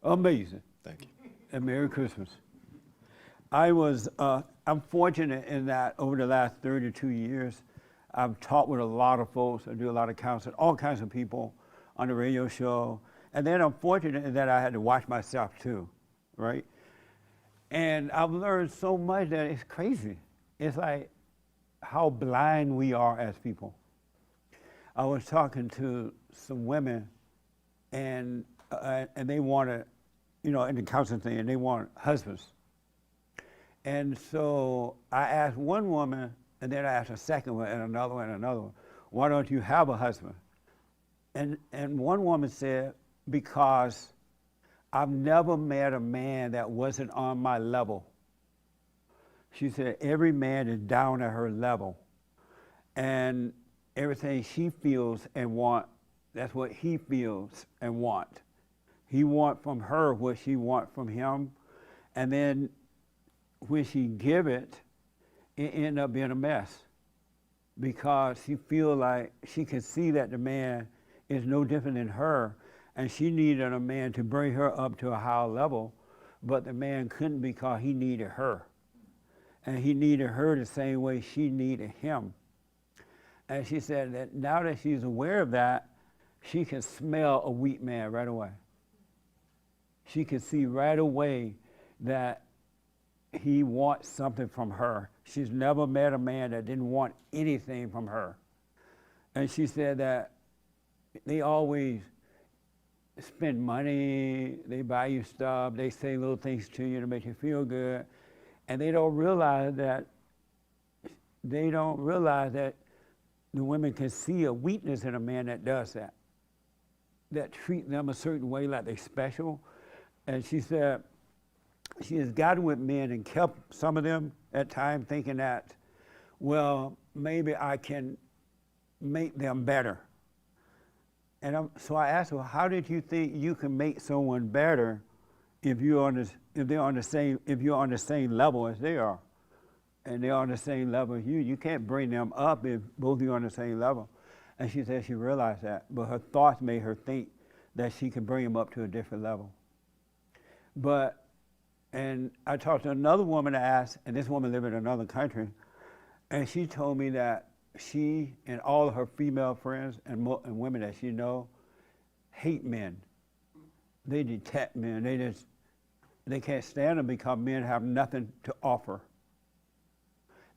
Amazing. Thank you. And Merry Christmas. I'm fortunate in that over the last 32 years, I've talked with a lot of folks. I do a lot of counseling, all kinds of people on the radio show. And then I'm fortunate in that I had to watch myself too, right? And I've learned so much that it's crazy. It's like how blind we are as people. I was talking to some women, and they wanted, in the counseling thing, and they want husbands. And so I asked one woman, and then I asked a second one, and another one, and another one, why don't you have a husband? And one woman said, because I've never met a man that wasn't on my level. She said, every man is down at her level. And everything she feels and wants, that's what he feels and wants. He wants from her what she wants from him. And then when she give it, it ends up being a mess. Because she feels like she can see that the man is no different than her, and she needed a man to bring her up to a higher level, but the man couldn't because he needed her. And he needed her the same way she needed him. And she said that now that she's aware of that, she can smell a weak man right away. She can see right away that he wants something from her. She's never met a man that didn't want anything from her. And she said that they always spend money, they buy you stuff, they say little things to you to make you feel good, and they don't realize that the women can see a weakness in a man that does that treat them a certain way like they're special. And she said she has gotten with men and kept some of them at times thinking that, well, maybe I can make them better. And so I asked her, how did you think you can make someone better if you're on the same level as they are, and they're on the same level as you? You can't bring them up if both of you are on the same level. And she said she realized that, but her thoughts made her think that she could bring them up to a different level. And I talked to another woman I asked, and this woman lived in another country, and she told me that she and all of her female friends and women that she know hate men. They detest men. They can't stand them because men have nothing to offer.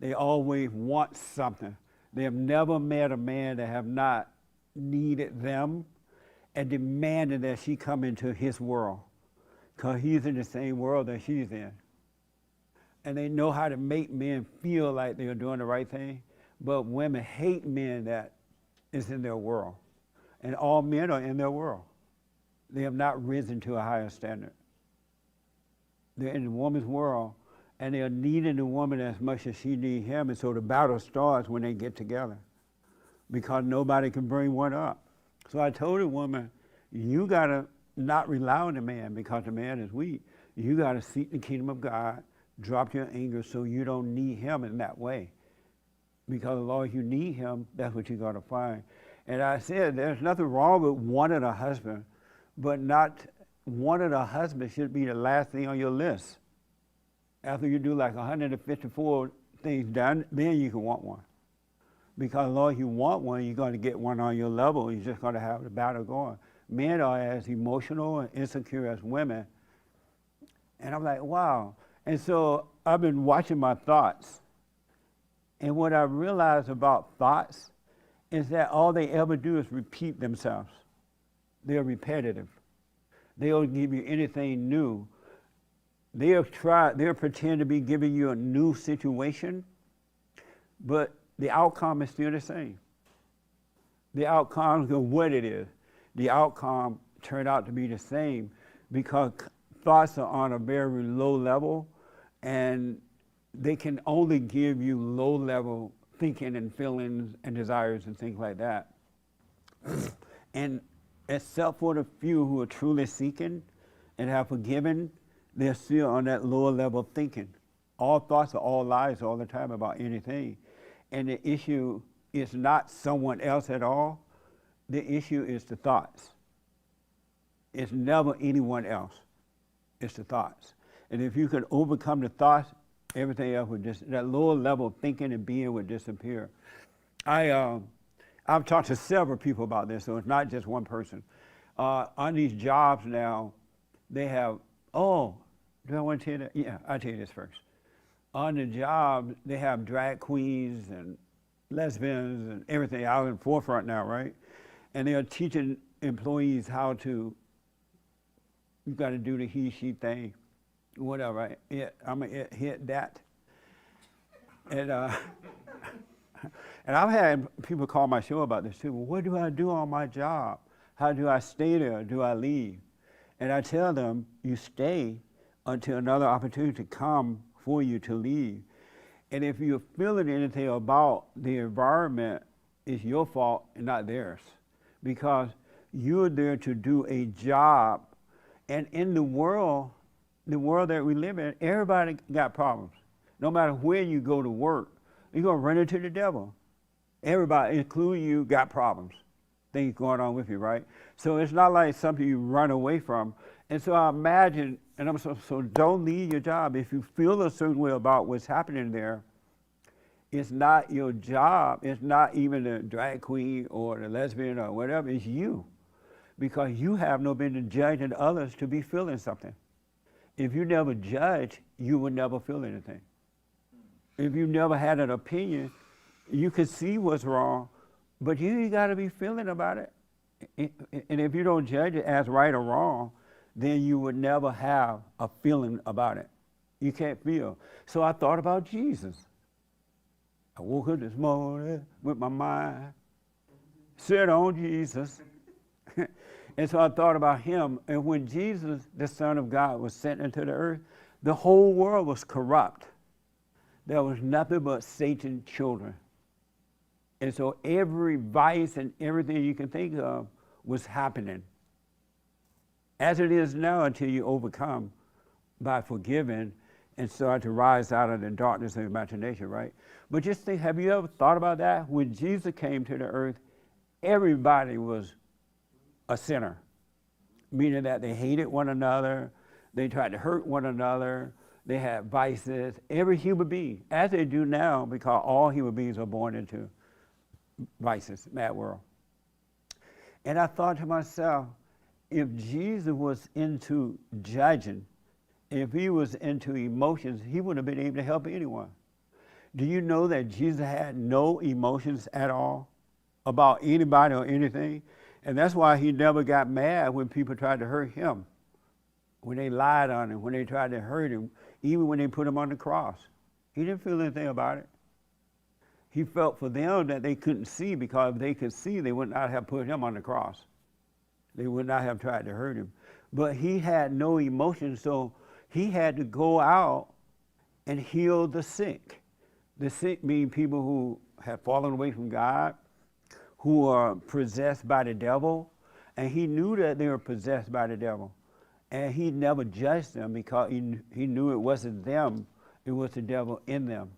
They always want something. They have never met a man that have not needed them and demanded that she come into his world, because he's in the same world that she's in. And they know how to make men feel like they're doing the right thing. But women hate men that is in their world. And all men are in their world. They have not risen to a higher standard. They're in the woman's world, and they are needing the woman as much as she needs him. And so the battle starts when they get together, because nobody can bring one up. So I told the woman, you got to not rely on the man because the man is weak. You got to seek the kingdom of God, drop your anger so you don't need him in that way. Because as long as you need him, that's what you're going to find. And I said, there's nothing wrong with wanting a husband, but not wanting a husband should be the last thing on your list. After you do like 154 things done, then you can want one. Because as long as you want one, you're going to get one on your level. You're just going to have the battle going. Men are as emotional and insecure as women. And I'm like, wow. And so I've been watching my thoughts. And what I realized about thoughts is that all they ever do is repeat themselves. They're repetitive. They don't give you anything new. They'll pretend to be giving you a new situation, but the outcome is still the same. The outcome of what it is, the outcome turned out to be the same because thoughts are on a very low level, and they can only give you low-level thinking and feelings and desires and things like that. And except for the few who are truly seeking and have forgiven, they're still on that lower level of thinking. All thoughts are all lies all the time about anything. And the issue is not someone else at all. The issue is the thoughts. It's never anyone else. It's the thoughts. And if you could overcome the thoughts, everything else would just, that lower level of thinking and being would disappear. I've talked to several people about this, so it's not just one person. On these jobs now, they have, oh, do I want to tell you that? Yeah, I'll tell you this first. On the job, they have drag queens and lesbians and everything out in the forefront now, right? And they are teaching employees how to, you got to do the he, she thing, whatever, right? Yeah, I'm going to hit that. And, and I've had people call my show about this too. Well, what do I do on my job? How do I stay there? Do I leave? And I tell them, you stay until another opportunity come for you to leave. And if you're feeling anything about the environment, it's your fault and not theirs. Because you're there to do a job. And in the world that we live in, everybody got problems. No matter where you go to work, you're going to run into the devil. Everybody, including you, got problems. Things going on with you, right? So it's not like something you run away from. And so I imagine, and I'm so don't leave your job. If you feel a certain way about what's happening there, it's not your job. It's not even the drag queen or the lesbian or whatever. It's you. Because you have no business judging others to be feeling something. If you never judge, you will never feel anything. If you never had an opinion, you could see what's wrong, but you got to be feeling about it. And if you don't judge it as right or wrong, then you would never have a feeling about it. You can't feel. So I thought about Jesus. I woke up this morning with my mind set on Jesus. And so I thought about him. And when Jesus, the Son of God, was sent into the earth, the whole world was corrupt. There was nothing but Satan's children. And so every vice and everything you can think of was happening. As it is now, until you overcome by forgiving and start to rise out of the darkness of imagination, right? But just think, have you ever thought about that? When Jesus came to the earth, everybody was a sinner, meaning that they hated one another, they tried to hurt one another, they had vices, every human being, as they do now, because all human beings are born into vices, mad world. And I thought to myself, if Jesus was into judging, if he was into emotions, he wouldn't have been able to help anyone. Do you know that Jesus had no emotions at all about anybody or anything? And that's why he never got mad when people tried to hurt him, when they lied on him, when they tried to hurt him, even when they put him on the cross. He didn't feel anything about it. He felt for them that they couldn't see, because if they could see, they would not have put him on the cross. They would not have tried to hurt him. But he had no emotion, so he had to go out and heal the sick. The sick mean people who have fallen away from God, who are possessed by the devil, and he knew that they were possessed by the devil. And he never judged them, because he knew it wasn't them, it was the devil in them.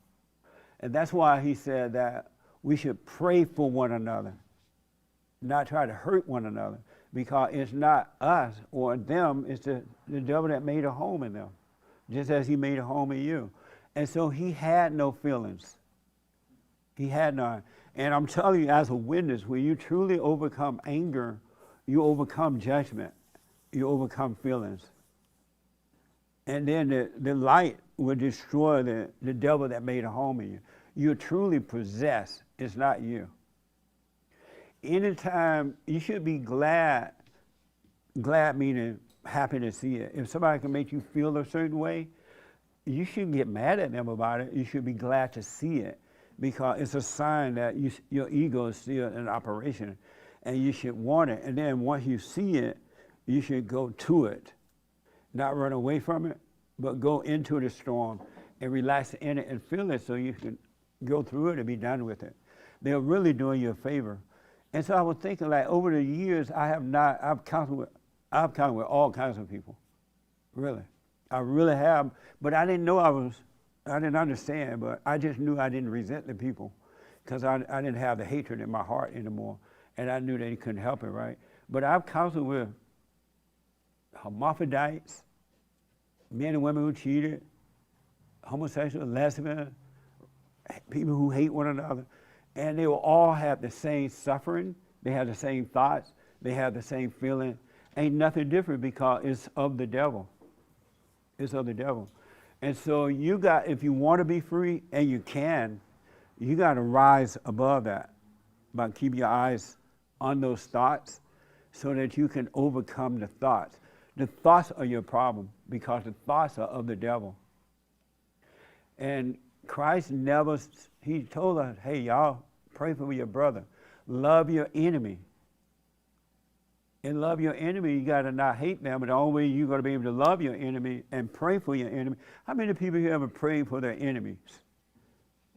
And that's why he said that we should pray for one another, not try to hurt one another, because it's not us or them, it's the devil that made a home in them, just as he made a home in you. And so he had no feelings. He had none. And I'm telling you, as a witness, when you truly overcome anger, you overcome judgment, you overcome feelings. And then the light will destroy the devil that made a home in you. You're truly possessed, it's not you. Anytime, you should be glad meaning happy to see it. If somebody can make you feel a certain way, you shouldn't get mad at them about it. You should be glad to see it, because it's a sign that your ego is still in operation, and you should want it. And then once you see it, you should go to it, not run away from it, but go into the storm and relax in it and feel it, so you can go through it and be done with it. They're really doing you a favor. And so I was thinking, like, over the years, I've counseled with all kinds of people, really. I really have, but I didn't know I didn't understand, but I just knew I didn't resent the people, because I didn't have the hatred in my heart anymore, and I knew they couldn't help it, right? But I've counseled with hermaphrodites, men and women who cheated, homosexual, lesbian, people who hate one another, and they will all have the same suffering, they have the same thoughts, they have the same feeling. Ain't nothing different because it's of the devil. It's of the devil. And so you got, if you want to be free, and you can, you got to rise above that by keeping your eyes on those thoughts so that you can overcome the thoughts. The thoughts are your problem because the thoughts are of the devil. And Christ never, he told us, hey, y'all, pray for your brother. Love your enemy. And love your enemy, you got to not hate them. But the only way you're going to be able to love your enemy and pray for your enemy. How many people here ever prayed for their enemies?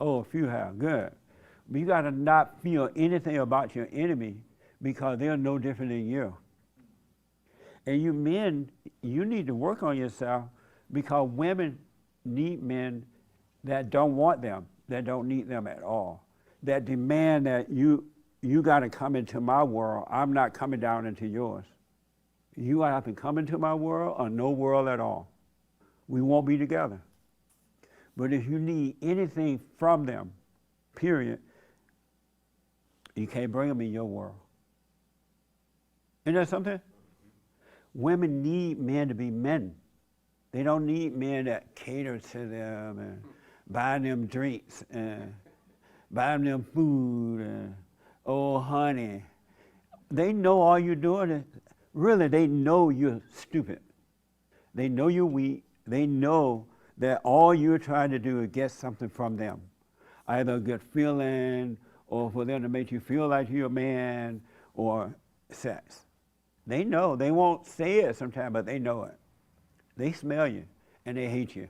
Oh, a few have. Good. But you got to not feel anything about your enemy because they're no different than you. And you men, you need to work on yourself because women need men that don't want them, that don't need them at all, that demand that you got to come into my world. I'm not coming down into yours. You have to come into my world or no world at all. We won't be together. But if you need anything from them, period, you can't bring them in your world. Isn't that something? Women need men to be men. They don't need men that cater to them and buy them drinks and buy them food and, oh, honey. They know all you're doing is, really, they know you're stupid. They know you're weak. They know that all you're trying to do is get something from them, either a good feeling or for them to make you feel like you're a man or sex. They know. They won't say it sometimes, but they know it. They smell you, and they hate you.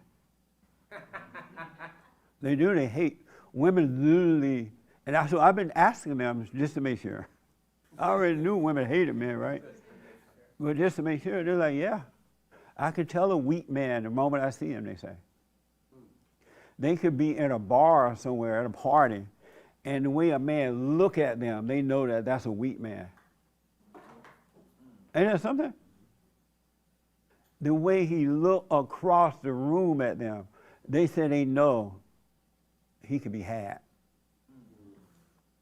They do. They hate. Women literally, and so I've been asking them just to make sure. I already knew women hated men, right? But just to make sure, they're like, yeah. I could tell a weak man the moment I see him, they say. They could be in a bar somewhere at a party, and the way a man look at them, they know that that's a weak man. Ain't that something? The way he looked across the room at them, they said they know he could be had.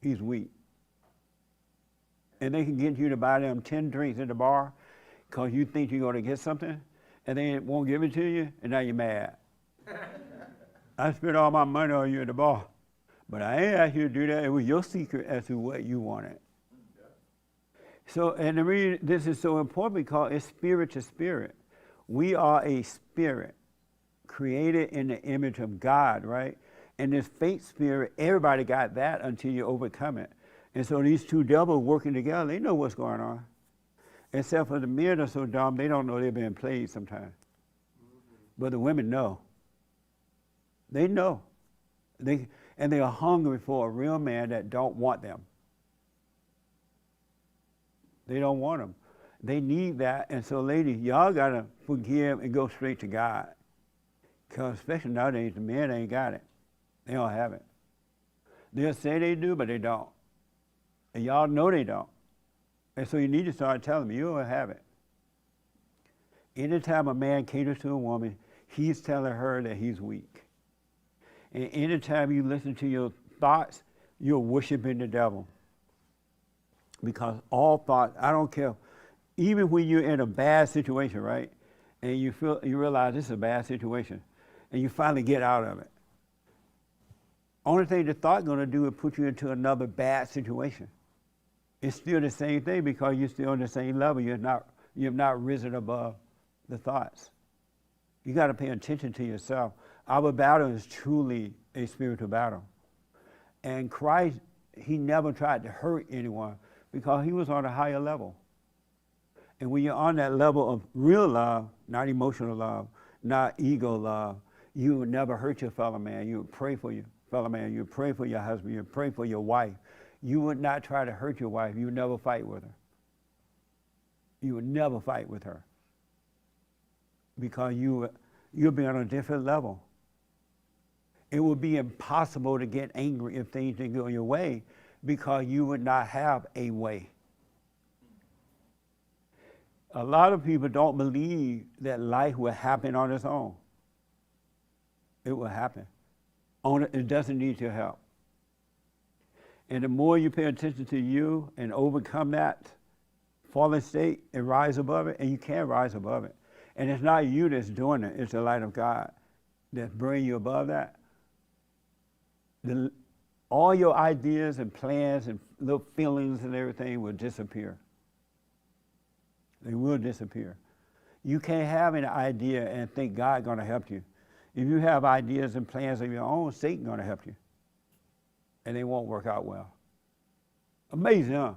He's weak. And they can get you to buy them 10 drinks at the bar because you think you're going to get something, and they won't give it to you, and now you're mad. I spent all my money on you at the bar, but I ain't asked you to do that. It was your secret as to what you wanted. So, and the reason this is so important because it's spirit to spirit. We are a spirit created in the image of God, right? And this fake spirit, everybody got that until you overcome it. And so these two devils working together, they know what's going on. Except for the men are so dumb, they don't know they're being played sometimes. But the women know. They know. And they are hungry for a real man that don't want them. They don't want them. They need that. And so, ladies, y'all got to forgive and go straight to God. Because especially nowadays, the men ain't got it. They don't have it. They'll say they do, but they don't. And y'all know they don't. And so you need to start telling them, you don't have it. Anytime a man caters to a woman, he's telling her that he's weak. And anytime you listen to your thoughts, you're worshiping the devil. Because all thoughts, I don't care, even when you're in a bad situation, right? And you realize this is a bad situation, and you finally get out of it. Only thing the thought's going to do is put you into another bad situation. It's still the same thing because you're still on the same level. You have not risen above the thoughts. You got to pay attention to yourself. Our battle is truly a spiritual battle. And Christ, he never tried to hurt anyone because he was on a higher level. And when you're on that level of real love, not emotional love, not ego love, you would never hurt your fellow man. You would pray for your fellow man. You would pray for your husband. You would pray for your wife. You would not try to hurt your wife. You would never fight with her. You would never fight with her because you'll be on a different level. It would be impossible to get angry if things didn't go your way because you would not have a way. A lot of people don't believe that life will happen on its own. It will happen. It doesn't need your help. And the more you pay attention to you and overcome that fallen state and rise above it, and you can rise above it. And it's not you that's doing it, it's the light of God that's bringing you above that. All your ideas and plans and little feelings and everything will disappear. They will disappear. You can't have an idea and think God's going to help you. If you have ideas and plans of your own, Satan's going to help you. And they won't work out well. Amazing, huh?